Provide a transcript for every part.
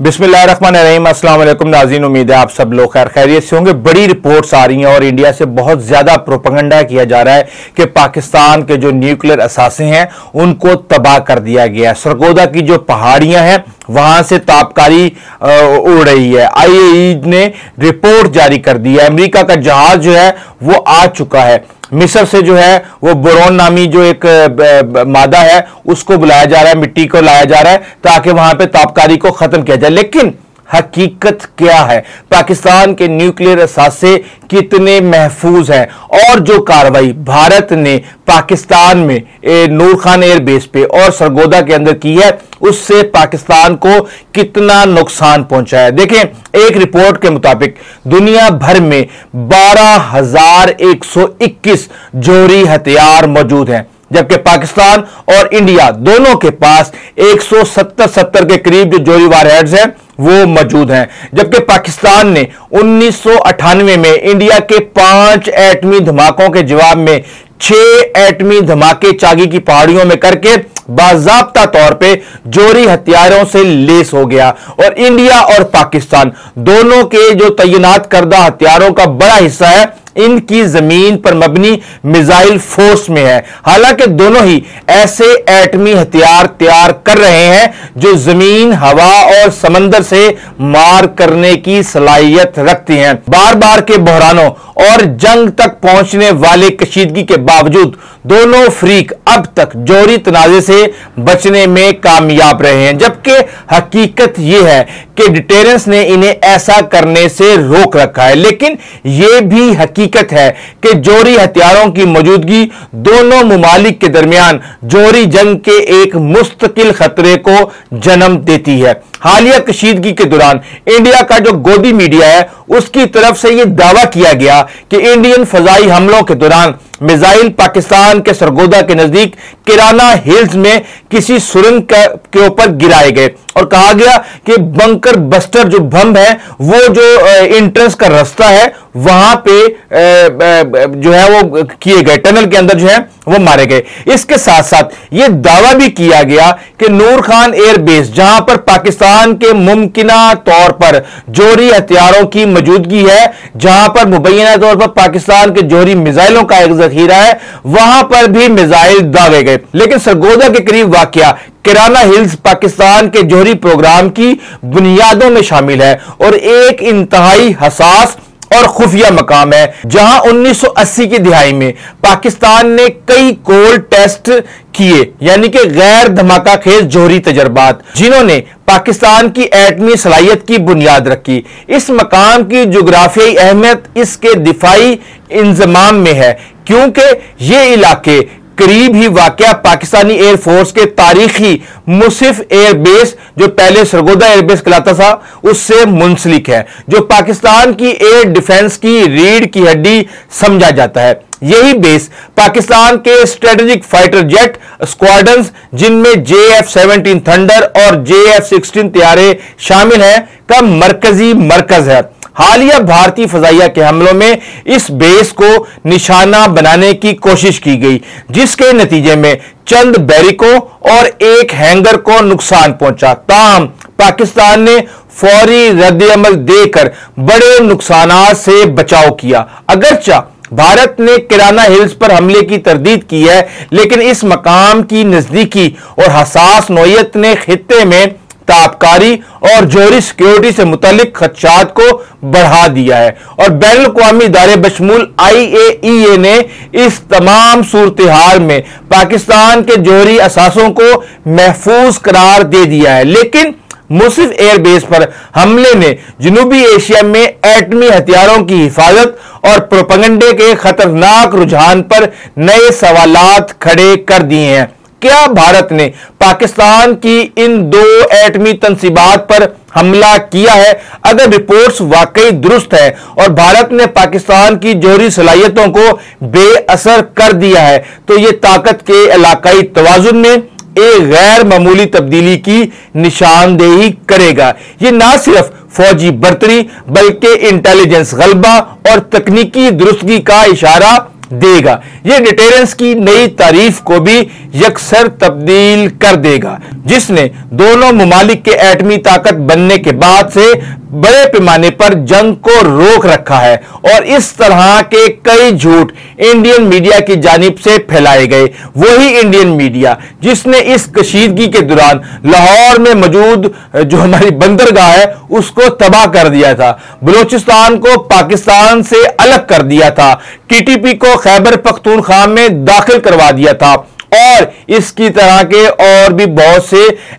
बिस्मिल्लाहिर्रहमानिर्रहीम। अस्सलाम वालेकुम नाज़रीन, उम्मीद है आप सब लोग खैर खैरियत से होंगे। बड़ी रिपोर्ट्स आ रही हैं और इंडिया से बहुत ज्यादा प्रोपेगेंडा किया जा रहा है कि पाकिस्तान के जो न्यूक्लियर असासे हैं उनको तबाह कर दिया गया है। सरगोदा की जो पहाड़ियां हैं वहां से ताबकारी उड़ रही है। आईएई ने रिपोर्ट जारी कर दी है। अमेरिका का जहाज जो है वो आ चुका है। मिस्र से जो है वो बोरोन नामी जो एक मादा है उसको बुलाया जा रहा है, मिट्टी को लाया जा रहा है ताकि वहां पे ताबकारी को खत्म किया जाए। लेकिन हकीकत क्या है? पाकिस्तान के न्यूक्लियर असासे कितने महफूज हैं? और जो कार्रवाई भारत ने पाकिस्तान में नूर खान एयरबेस पे और सरगोदा के अंदर की है उससे पाकिस्तान को कितना नुकसान पहुंचा है। देखें, एक रिपोर्ट के मुताबिक दुनिया भर में 12,121 जोहरी हथियार मौजूद हैं, जबकि पाकिस्तान और इंडिया दोनों के पास 170 के करीब जो जोहरी वारहेड्स हैं वो मौजूद हैं। जबकि पाकिस्तान ने 1998 में इंडिया के 5 एटमी धमाकों के जवाब में 6 एटमी धमाके चागी की पहाड़ियों में करके बाज़ाब्ता तौर पे जोहरी हथियारों से लेस हो गया। और इंडिया और पाकिस्तान दोनों के जो तैनात करदा हथियारों का बड़ा हिस्सा है इनकी जमीन पर मबनी मिसाइल फोर्स में है। हालांकि दोनों ही ऐसे एटमी हथियार तैयार कर रहे हैं जो जमीन, हवा और समंदर से मार करने की सलाहियत रखती हैं। बार बार के बहरानों और जंग तक पहुंचने वाले कशीदगी के बावजूद दोनों फरीक अब तक जोहरी तनाजे से बचने में कामयाब रहे हैं। जबकि हकीकत यह है कि डिटेरेंस ने इन्हें ऐसा करने से रोक रखा है। लेकिन यह भी हकीकत है कि जोहरी हथियारों की मौजूदगी दोनों मुमालिक के दरमियान जोहरी जंग के एक मुस्तकिल खतरे को जन्म देती है। हालिया कशीदगी के दौरान इंडिया का जो गोदी मीडिया है उसकी तरफ से यह दावा किया गया कि इंडियन फजाई हमलों के दौरान मिसाइल पाकिस्तान के सरगोदा के नजदीक किराना हिल्स में किसी सुरंग के ऊपर गिराए गए और कहा गया कि बंकर बस्टर जो बम है वो जो एंट्रेंस का रास्ता है वहां पे जो है वो किए गए, टनल के अंदर जो है वो मारे गए। इसके साथ साथ यह दावा भी किया गया कि नूर खान एयरबेस जहां पर पाकिस्तान के मुमकिना तौर पर जोहरी हथियारों की मौजूदगी है, जहां पर मुबैना तौर पर पाकिस्तान के जोहरी मिसाइलों का एक जखीरा है, वहां पर भी मिसाइल दागे गए। लेकिन सरगोदा के करीब वाकया किराना हिल्स पाकिस्तान के जोहरी प्रोग्राम की बुनियादों में शामिल है और एक इंतहाई हसास और खुफिया मकाम है जहां 1980 की दिहाई में पाकिस्तान ने कई कोल्ड टेस्ट किए, यानी कि गैर धमाका खेज जोहरी तजर्बात, जिन्होंने पाकिस्तान की एटमी सलाहियत की बुनियाद रखी। इस मकाम की जोग्राफियाई अहमियत इसके दिफाई इंजमाम में है क्योंकि ये इलाके करीब ही वाकया पाकिस्तानी एयरफोर्स के तारीखी मुसिफ एयरबेस जो पहले सरगोदा एयरबेस कहलाता था उससे मुंसलिक है, जो पाकिस्तान की एयर डिफेंस की रीढ़ की हड्डी समझा जाता है। यही बेस पाकिस्तान के स्ट्रेटेजिक फाइटर जेट स्क्वाड्रंस जिनमें JF-17 थंडर और JF-16 तैयारे शामिल हैं का मरकजी मरकज है। हालिया भारतीय फजाइया के हमलों में इस बेस को निशाना बनाने की कोशिश की गई, जिसके नतीजे में चंद बैरिकों और एक हैंगर को नुकसान पहुंचा। ताहम पाकिस्तान ने फौरी रद्द-ए-अमल देकर बड़े नुकसानात से बचाव किया। अगरचा भारत ने किराना हिल्स पर हमले की तरदीद की है, लेकिन इस मकाम की नजदीकी और हसास नौयत ने खित्ते में ताबकारी और जोहरी सिक्योरिटी से मुतालिक खदशात को बढ़ा दिया है और बैनुल अक़वामी इदारे बशमूल IAEA ने इस तमाम सूरत हाल में पाकिस्तान के जोहरी असासों को महफूज करार दे दिया है। लेकिन मुसिफ एयरबेस पर हमले ने जनूबी एशिया में एटमी हथियारों की हिफाजत और प्रोपेगेंडे के खतरनाक रुझान पर नए सवालात खड़े कर दिए हैं। क्या भारत ने पाकिस्तान की इन 2 एटमी तंसीबात पर हमला किया है? अगर रिपोर्ट्स वाकई दुरुस्त है और भारत ने पाकिस्तान की जोहरी सलाहियतों को बेअसर कर दिया है तो यह ताकत के इलाकाई तवाजुन में एक गैर मामूली तब्दीली की निशानदेही करेगा। यह ना सिर्फ फौजी बर्तरी बल्कि इंटेलिजेंस गलबा और तकनीकी दुरुस्तगी का इशारा देगा। यह डिटेरेंस की नई तारीफ को भी यकसर तब्दील कर देगा, जिसने दोनों मुमालिक के एटमी ताकत बनने के बाद से बड़े पैमाने पर जंग को रोक रखा है। और इस तरह के कई झूठ इंडियन मीडिया की जानिब से फैलाए गए, वही इंडियन मीडिया जिसने इस कशीदगी के दौरान लाहौर में मौजूद जो हमारी बंदरगाह है उसको तबाह कर दिया था, बलूचिस्तान को पाकिस्तान से अलग कर दिया था, टीटीपी को खैबर पख्तूनख्वा में दाखिल करवा दिया था, और इसकी तरह के और भी बहुत से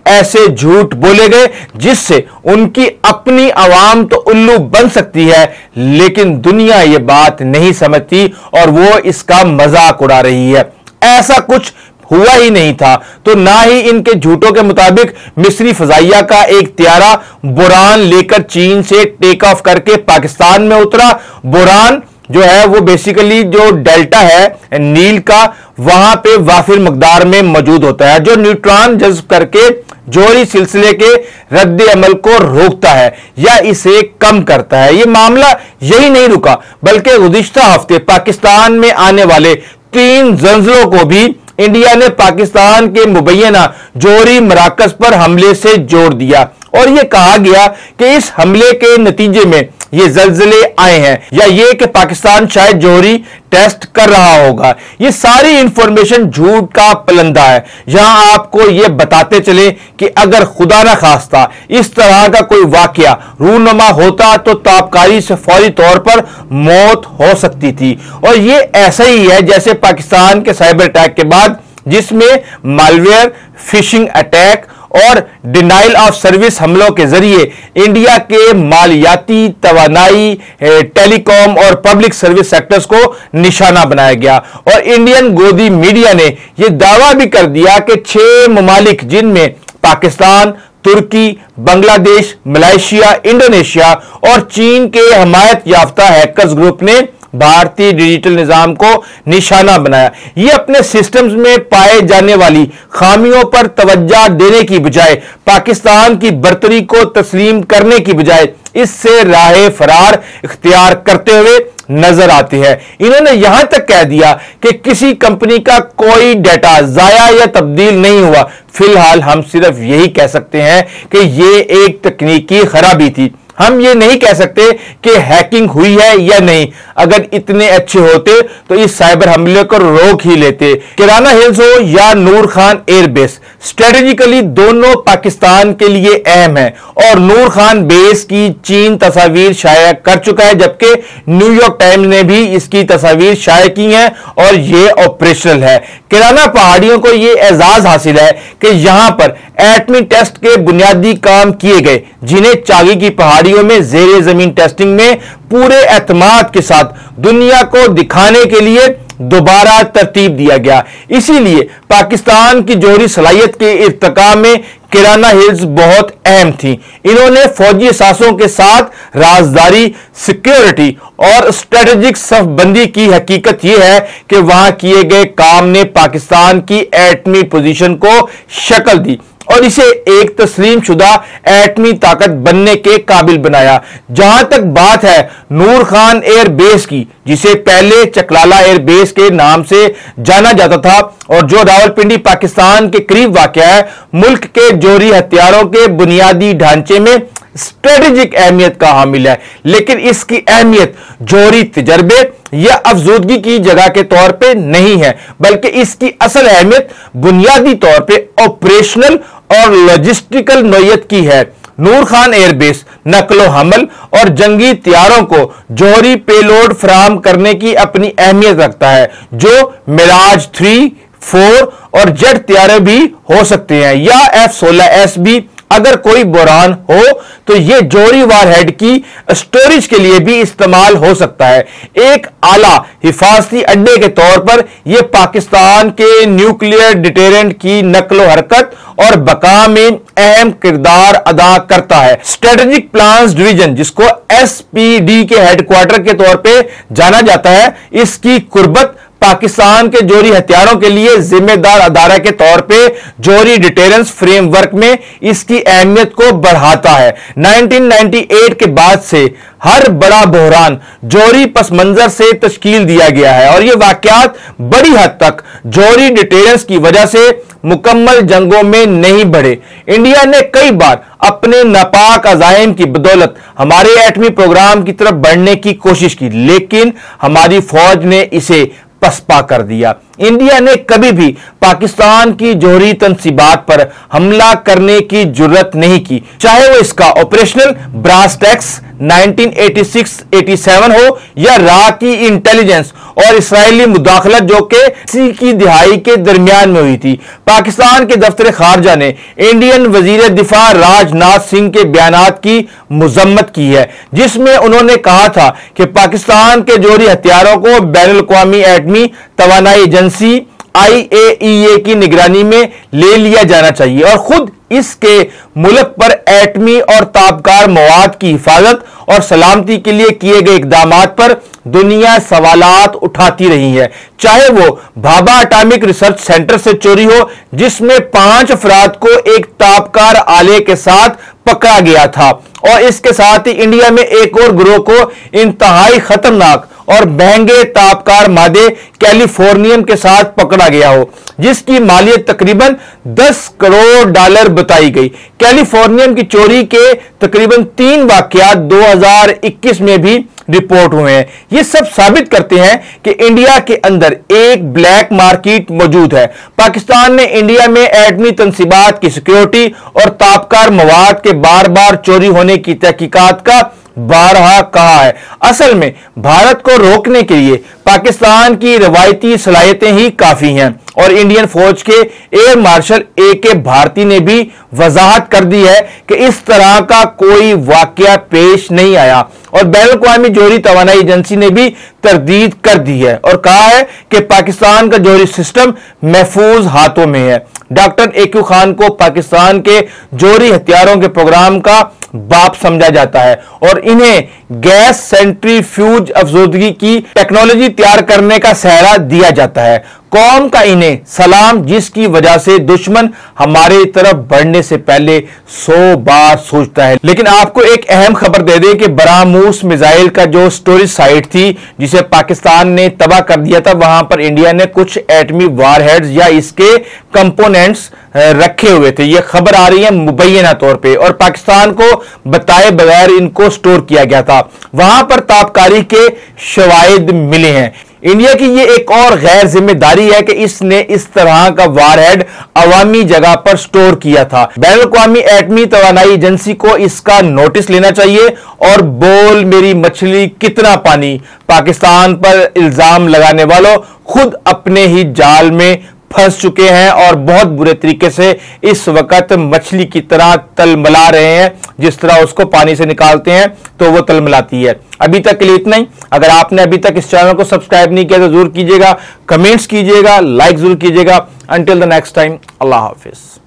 ऐसे झूठ बोले गए जिससे उनकी अपनी आवाम तो उल्लू बन सकती है, लेकिन दुनिया ये बात नहीं समझती और वो इसका मजाक उड़ा रही है। ऐसा कुछ हुआ ही नहीं था। तो ना ही इनके झूठों के मुताबिक मिस्री फजाइया का एक त्यारा बुरान लेकर चीन से टेक ऑफ करके पाकिस्तान में उतरा। बुरान जो है वो बेसिकली जो डेल्टा है नील का, वहां पे वाफिर मकदार में मौजूद होता है, जो न्यूट्रॉन जज्ब करके जोहरी सिलसिले के रद्द अमल को रोकता है या इसे कम करता है। यह मामला यही नहीं रुका, बल्कि गुज़िश्ता हफ्ते पाकिस्तान में आने वाले 3 जंजलों को भी इंडिया ने पाकिस्तान के मुबैना जोहरी मराकज पर हमले से जोड़ दिया, और यह कहा गया कि इस हमले के नतीजे में ये जल्जले आए हैं, या ये कि पाकिस्तान शायद जोहरी टेस्ट कर रहा होगा। ये सारी इंफॉर्मेशन झूठ का पलंदा है। यहां आपको ये बताते चले कि अगर खुदा न खास्ता इस तरह का कोई वाकया रूनुमा होता तो ताबकारी से फौरी तौर पर मौत हो सकती थी। और ये ऐसा ही है जैसे पाकिस्तान के साइबर अटैक के बाद, जिसमें मालवेयर, फिशिंग अटैक और डिनाइल ऑफ सर्विस हमलों के जरिए इंडिया के मालियाती, तवानाई, टेलीकॉम और पब्लिक सर्विस सेक्टर्स को निशाना बनाया गया। और इंडियन गोदी मीडिया ने यह दावा भी कर दिया कि 6 ममालिक, जिनमें पाकिस्तान, तुर्की, बांग्लादेश, मलेशिया, इंडोनेशिया और चीन के हमायत याफ्ता हैकर्स ग्रुप ने भारतीय डिजिटल निजाम को निशाना बनाया। ये अपने सिस्टम्स में पाए जाने वाली खामियों पर तवज्जो देने की बजाय, पाकिस्तान की बर्तरी को तस्लीम करने की बजाय इससे राह फरार इख्तियार करते हुए नजर आते हैं। इन्होंने यहां तक कह दिया कि किसी कंपनी का कोई डाटा जाया या तब्दील नहीं हुआ। फिलहाल हम सिर्फ यही कह सकते हैं कि यह एक तकनीकी खराबी थी। हम ये नहीं कह सकते कि हैकिंग हुई है या नहीं। अगर इतने अच्छे होते तो इस साइबर हमले को रोक ही लेते। किराना हिल्स हो या नूर खान एयरबेस, स्ट्रेटेजिकली दोनों पाकिस्तान के लिए अहम है, और नूर खान बेस की चीन तस्वीर शाया कर चुका है, जबकि न्यूयॉर्क टाइम्स ने भी इसकी तस्वीर शाया की है और यह ऑपरेशनल है। किराना पहाड़ियों को यह एजाज हासिल है कि यहां पर एटमी टेस्ट के बुनियादी काम किए गए, जिन्हें चागी की पहाड़ियों में जेर जमीन टेस्टिंग में पूरे एतमाद के साथ दुनिया को दिखाने के लिए दोबारा तरतीब दिया गया। इसीलिए पाकिस्तान की जोहरी सलाहियत के इर्तिका में किराना हिल्स बहुत अहम थी। इन्होंने फौजी असासों के साथ राजदारी, सिक्योरिटी और स्ट्रेटेजिक सफबंदी की हकीकत यह है कि वहां किए गए काम ने पाकिस्तान की एटमी पोजीशन को शक्ल दी और इसे एक तस्लीम शुदा एटमी ताकत बनने के काबिल बनाया। जहां तक बात है नूर खान एयर बेस की, जिसे पहले चकलाला एयर बेस के नाम से जाना जाता था और जो रावलपिंडी पाकिस्तान के करीब वाक़या है, मुल्क के जोहरी हथियारों के बुनियादी ढांचे में स्ट्रेटेजिक अहमियत का हामिल है। लेकिन इसकी अहमियत जोहरी तजर्बे या अफजूदगी की जगह के तौर पे नहीं है, बल्कि इसकी असल अहमियत बुनियादी तौर पे ऑपरेशनल और लॉजिस्टिकल नौयत की है। नूर खान एयरबेस नकलो हमल और जंगी तैयारों को जोहरी पेलोड फराहम करने की अपनी अहमियत रखता है, जो मिराज 3, 4 और जेट तैयारे भी हो सकते हैं या F-16S भी। अगर कोई बुरहान हो तो यह जोहरी वारहेड की स्टोरेज के लिए भी इस्तेमाल हो सकता है। एक आला हिफाजती अड्डे के तौर पर यह पाकिस्तान के न्यूक्लियर डिटेरेंट की नकलो हरकत और बका में अहम किरदार अदा करता है। स्ट्रेटेजिक प्लान्स डिवीजन, जिसको SPD के हेडक्वार्टर के तौर पे जाना जाता है, इसकी कुर्बत पाकिस्तान के जोहरी हथियारों के लिए जिम्मेदार अदारा के तौर पे जोहरी डिटेरेंस फ्रेमवर्क में इसकी अहमियत को बढ़ाता है। 1998 के बाद से हर बड़ा बहरान जोहरी पस मंजर से तश्कील दिया गया है और ये वाकयात बड़ी हद तक जोहरी डिटेरेंस की वजह से मुकम्मल जंगों में नहीं बढ़े। इंडिया ने कई बार अपने नापाक अज़ाइम की बदौलत हमारे एटमी प्रोग्राम की तरफ बढ़ने की कोशिश की, लेकिन हमारी फौज ने इसे पसपा कर दिया। इंडिया ने कभी भी पाकिस्तान की जोहरी तंसीबात पर हमला करने की जुर्रत नहीं की, चाहे वो इसका ऑपरेशनल ब्रास टैक्स 1986-87 हो या रा की इंटेलिजेंस और इसराइली मुदाखलत जो कि 80 की दिहाई के दरमियान में हुई थी। पाकिस्तान के दफ्तर खारजा ने इंडियन वजीर दिफा राजनाथ सिंह के बयानात की मजम्मत की है, जिसमें उन्होंने कहा था कि पाकिस्तान के जोहरी हथियारों को बैनुल-अक़वामी एटमी तवानाई एजेंसी IAEA की निगरानी में ले लिया जाना चाहिए और खुद इसके मुल्क पर एटमी और ताबकार मवाद की हिफाजत और सलामती के लिए किए गए इकदामात पर दुनिया सवालात उठाती रही है, चाहे वो भाभा एटॉमिक रिसर्च सेंटर से चोरी हो जिसमें 5 अफराद को एक ताबकार आले के साथ पकड़ा गया था, और इसके साथ ही इंडिया में एक और गिरोह को इंतहाई खतरनाक और महंगे ताबकार मादे कैलिफोर्नियम के साथ पकड़ा गया हो, जिसकी मालियत तकरीबन $10 करोड़ बताई गई। कैलिफोर्नियम की चोरी के तकरीबन 3 वाकयात 2021 में भी रिपोर्ट हुए हैं। ये सब साबित करते हैं कि इंडिया के अंदर एक ब्लैक मार्केट मौजूद है। पाकिस्तान ने इंडिया में एटमी तंसीबात की सिक्योरिटी और ताबकार मवाद के बार बार चोरी होने की तहकीकात का बारहा कहा है। असल में भारत को रोकने के लिए पाकिस्तान की रवायती सलाहियतें ही काफी हैं और इंडियन फौज के एयर मार्शल AK भारती ने भी वजाहत कर दी है कि इस तरह का कोई वाकया पेश नहीं आया और बैनुल-अक़वामी जोहरी तवानाई एजेंसी ने भी तरदीद कर दी है और कहा है कि पाकिस्तान का जोहरी सिस्टम महफूज हाथों में है। डॉक्टर AQ खान को पाकिस्तान के जोहरी हथियारों के प्रोग्राम का बाप समझा जाता है और इन्हें गैस सेंट्रीफ्यूज अफजोदगी की टेक्नोलॉजी तैयार करने का सहरा दिया जाता है। कौम का इन्हें सलाम, जिसकी वजह से दुश्मन हमारे तरफ बढ़ने से पहले 100 बार सोचता है। लेकिन आपको एक अहम खबर दे दें कि ब्रह्मोस मिसाइल का जो स्टोरेज साइट थी जिसे पाकिस्तान ने तबाह कर दिया था, वहां पर इंडिया ने कुछ एटमी वारहेड्स या इसके कंपोनेंट्स रखे हुए थे। यह खबर आ रही है मुबैना तौर पे और पाकिस्तान को बताए बगैर इनको स्टोर किया गया था। वहां पर ताबकारी के शवाहिद मिले हैं। इंडिया की यह एक और गैर जिम्मेदारी है कि इसने इस तरह का वारहेड अवामी जगह पर स्टोर किया था। बैनुल-अक़वामी एटमी तवानाई एजेंसी को इसका नोटिस लेना चाहिए और बोल मेरी मछली कितना पानी, पाकिस्तान पर इल्जाम लगाने वालों खुद अपने ही जाल में फंस चुके हैं और बहुत बुरे तरीके से इस वक्त मछली की तरह तलमला रहे हैं। जिस तरह उसको पानी से निकालते हैं तो वो तलमलाती है। अभी तक के लिए इतना ही। अगर आपने अभी तक इस चैनल को सब्सक्राइब नहीं किया तो जरूर कीजिएगा, कमेंट्स कीजिएगा, लाइक जरूर कीजिएगा। Until the next time, Allah Hafiz.